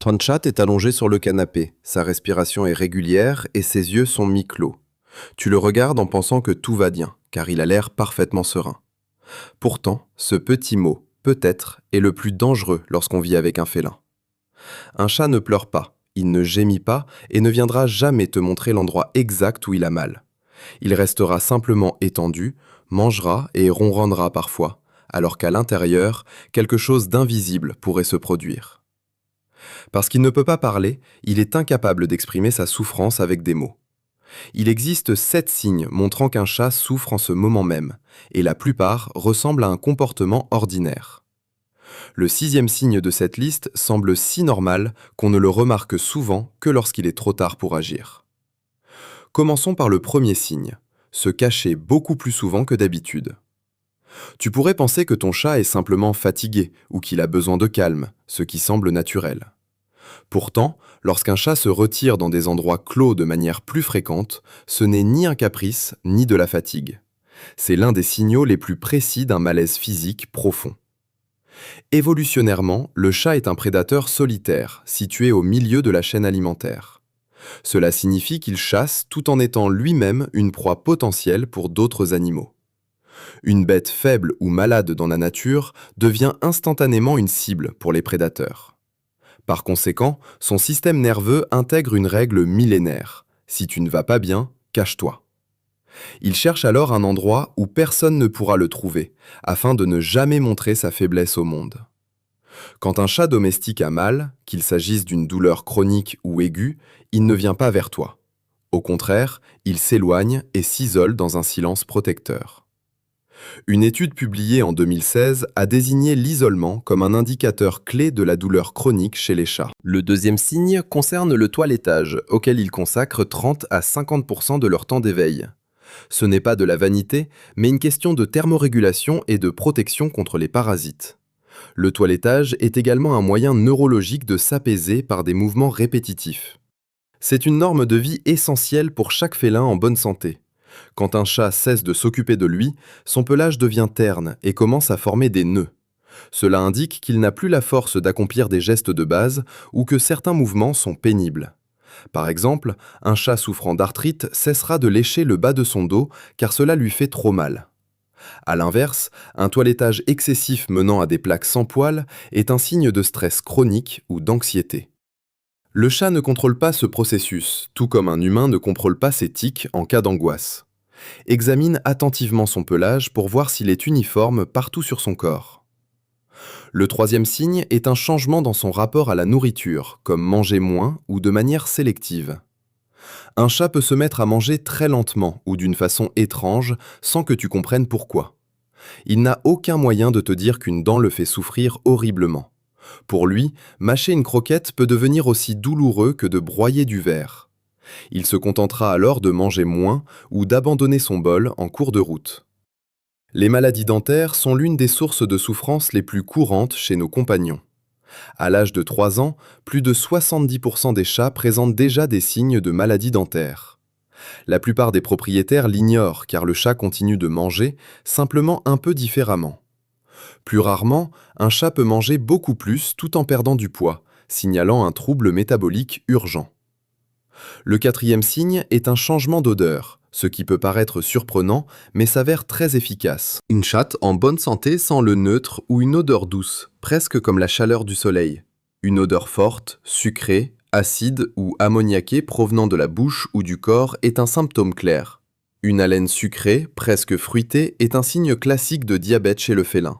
Ton chat est allongé sur le canapé, sa respiration est régulière et ses yeux sont mi-clos. Tu le regardes en pensant que tout va bien, car il a l'air parfaitement serein. Pourtant, ce petit mot, peut-être, est le plus dangereux lorsqu'on vit avec un félin. Un chat ne pleure pas, il ne gémit pas et ne viendra jamais te montrer l'endroit exact où il a mal. Il restera simplement étendu, mangera et ronronnera parfois, alors qu'à l'intérieur, quelque chose d'invisible pourrait se produire. Parce qu'il ne peut pas parler, il est incapable d'exprimer sa souffrance avec des mots. Il existe 7 signes montrant qu'un chat souffre en ce moment même, et la plupart ressemblent à un comportement ordinaire. Le 6e signe de cette liste semble si normal qu'on ne le remarque souvent que lorsqu'il est trop tard pour agir. Commençons par le premier signe, se cacher beaucoup plus souvent que d'habitude. Tu pourrais penser que ton chat est simplement fatigué ou qu'il a besoin de calme, ce qui semble naturel. Pourtant, lorsqu'un chat se retire dans des endroits clos de manière plus fréquente, ce n'est ni un caprice ni de la fatigue. C'est l'un des signaux les plus précis d'un malaise physique profond. Évolutionnairement, le chat est un prédateur solitaire, situé au milieu de la chaîne alimentaire. Cela signifie qu'il chasse tout en étant lui-même une proie potentielle pour d'autres animaux. Une bête faible ou malade dans la nature devient instantanément une cible pour les prédateurs. Par conséquent, son système nerveux intègre une règle millénaire. Si tu ne vas pas bien, cache-toi. Il cherche alors un endroit où personne ne pourra le trouver, afin de ne jamais montrer sa faiblesse au monde. Quand un chat domestique a mal, qu'il s'agisse d'une douleur chronique ou aiguë, il ne vient pas vers toi. Au contraire, il s'éloigne et s'isole dans un silence protecteur. Une étude publiée en 2016 a désigné l'isolement comme un indicateur clé de la douleur chronique chez les chats. Le deuxième signe concerne le toilettage, auquel ils consacrent 30 à 50% de leur temps d'éveil. Ce n'est pas de la vanité, mais une question de thermorégulation et de protection contre les parasites. Le toilettage est également un moyen neurologique de s'apaiser par des mouvements répétitifs. C'est une norme de vie essentielle pour chaque félin en bonne santé. Quand un chat cesse de s'occuper de lui, son pelage devient terne et commence à former des nœuds. Cela indique qu'il n'a plus la force d'accomplir des gestes de base ou que certains mouvements sont pénibles. Par exemple, un chat souffrant d'arthrite cessera de lécher le bas de son dos car cela lui fait trop mal. A l'inverse, un toilettage excessif menant à des plaques sans poils est un signe de stress chronique ou d'anxiété. Le chat ne contrôle pas ce processus, tout comme un humain ne contrôle pas ses tics en cas d'angoisse. Examine attentivement son pelage pour voir s'il est uniforme partout sur son corps. Le troisième signe est un changement dans son rapport à la nourriture, comme manger moins ou de manière sélective. Un chat peut se mettre à manger très lentement ou d'une façon étrange sans que tu comprennes pourquoi. Il n'a aucun moyen de te dire qu'une dent le fait souffrir horriblement. Pour lui, mâcher une croquette peut devenir aussi douloureux que de broyer du verre. Il se contentera alors de manger moins ou d'abandonner son bol en cours de route. Les maladies dentaires sont l'une des sources de souffrance les plus courantes chez nos compagnons. À l'âge de 3 ans, plus de 70% des chats présentent déjà des signes de maladie dentaire. La plupart des propriétaires l'ignorent car le chat continue de manger, simplement un peu différemment. Plus rarement, un chat peut manger beaucoup plus tout en perdant du poids, signalant un trouble métabolique urgent. Le quatrième signe est un changement d'odeur, ce qui peut paraître surprenant mais s'avère très efficace. Une chatte en bonne santé sent le neutre ou une odeur douce, presque comme la chaleur du soleil. Une odeur forte, sucrée, acide ou ammoniaquée provenant de la bouche ou du corps est un symptôme clair. Une haleine sucrée, presque fruitée, est un signe classique de diabète chez le félin.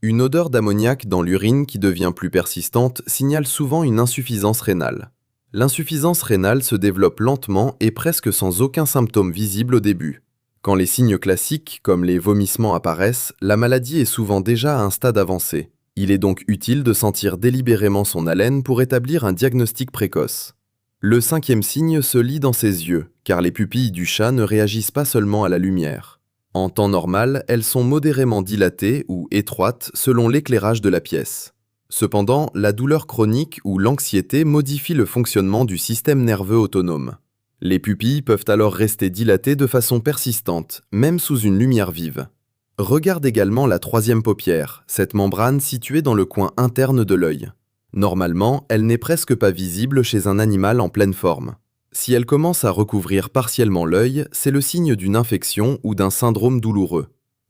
Une odeur d'ammoniac dans l'urine qui devient plus persistante signale souvent une insuffisance rénale. L'insuffisance rénale se développe lentement et presque sans aucun symptôme visible au début. Quand les signes classiques, comme les vomissements apparaissent, la maladie est souvent déjà à un stade avancé. Il est donc utile de sentir délibérément son haleine pour établir un diagnostic précoce. Le 5e signe se lit dans ses yeux, car les pupilles du chat ne réagissent pas seulement à la lumière. En temps normal, elles sont modérément dilatées ou étroites selon l'éclairage de la pièce. Cependant, la douleur chronique ou l'anxiété modifie le fonctionnement du système nerveux autonome. Les pupilles peuvent alors rester dilatées de façon persistante, même sous une lumière vive. Regarde également la 3e paupière, cette membrane située dans le coin interne de l'œil. Normalement, elle n'est presque pas visible chez un animal en pleine forme. Si elle commence à recouvrir partiellement l'œil, c'est le signe d'une infection ou d'un syndrome douloureux.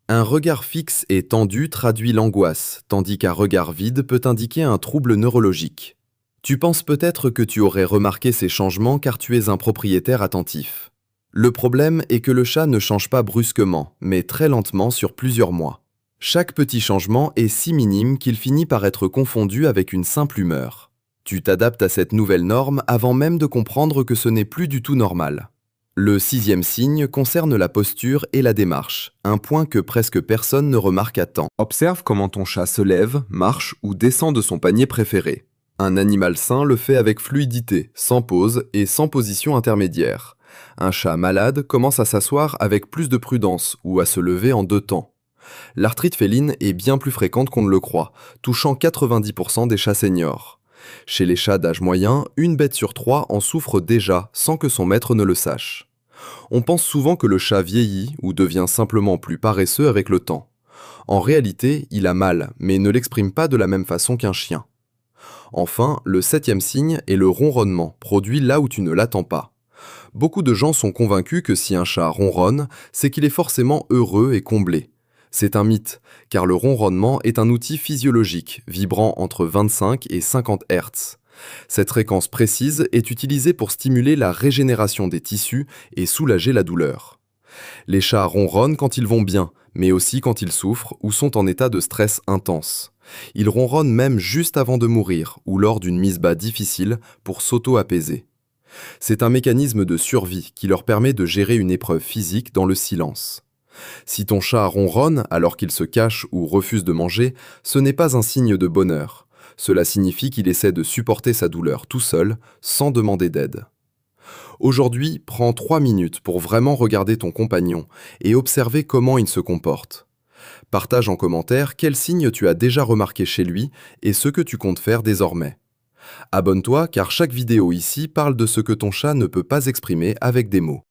Un regard fixe et tendu traduit l'angoisse, tandis qu'un regard vide peut indiquer un trouble neurologique. Tu penses peut-être que tu aurais remarqué ces changements car tu es un propriétaire attentif. Le problème est que le chat ne change pas brusquement, mais très lentement sur plusieurs mois. Chaque petit changement est si minime qu'il finit par être confondu avec une simple humeur. Tu t'adaptes à cette nouvelle norme avant même de comprendre que ce n'est plus du tout normal. Le sixième signe concerne la posture et la démarche, un point que presque personne ne remarque à temps. Observe comment ton chat se lève, marche ou descend de son panier préféré. Un animal sain le fait avec fluidité, sans pause et sans position intermédiaire. Un chat malade commence à s'asseoir avec plus de prudence ou à se lever en deux temps. L'arthrite féline est bien plus fréquente qu'on ne le croit, touchant 90% des chats seniors. Chez les chats d'âge moyen, une bête sur trois en souffre déjà sans que son maître ne le sache. On pense souvent que le chat vieillit ou devient simplement plus paresseux avec le temps. En réalité, il a mal, mais ne l'exprime pas de la même façon qu'un chien. Enfin, le septième signe est le ronronnement, produit là où tu ne l'attends pas. Beaucoup de gens sont convaincus que si un chat ronronne, c'est qu'il est forcément heureux et comblé. C'est un mythe, car le ronronnement est un outil physiologique, vibrant entre 25 et 50 Hz. Cette fréquence précise est utilisée pour stimuler la régénération des tissus et soulager la douleur. Les chats ronronnent quand ils vont bien, mais aussi quand ils souffrent ou sont en état de stress intense. Ils ronronnent même juste avant de mourir ou lors d'une mise bas difficile pour s'auto-apaiser. C'est un mécanisme de survie qui leur permet de gérer une épreuve physique dans le silence. Si ton chat ronronne alors qu'il se cache ou refuse de manger, ce n'est pas un signe de bonheur. Cela signifie qu'il essaie de supporter sa douleur tout seul, sans demander d'aide. Aujourd'hui, prends 3 minutes pour vraiment regarder ton compagnon et observer comment il se comporte. Partage en commentaire quels signes tu as déjà remarqués chez lui et ce que tu comptes faire désormais. Abonne-toi car chaque vidéo ici parle de ce que ton chat ne peut pas exprimer avec des mots.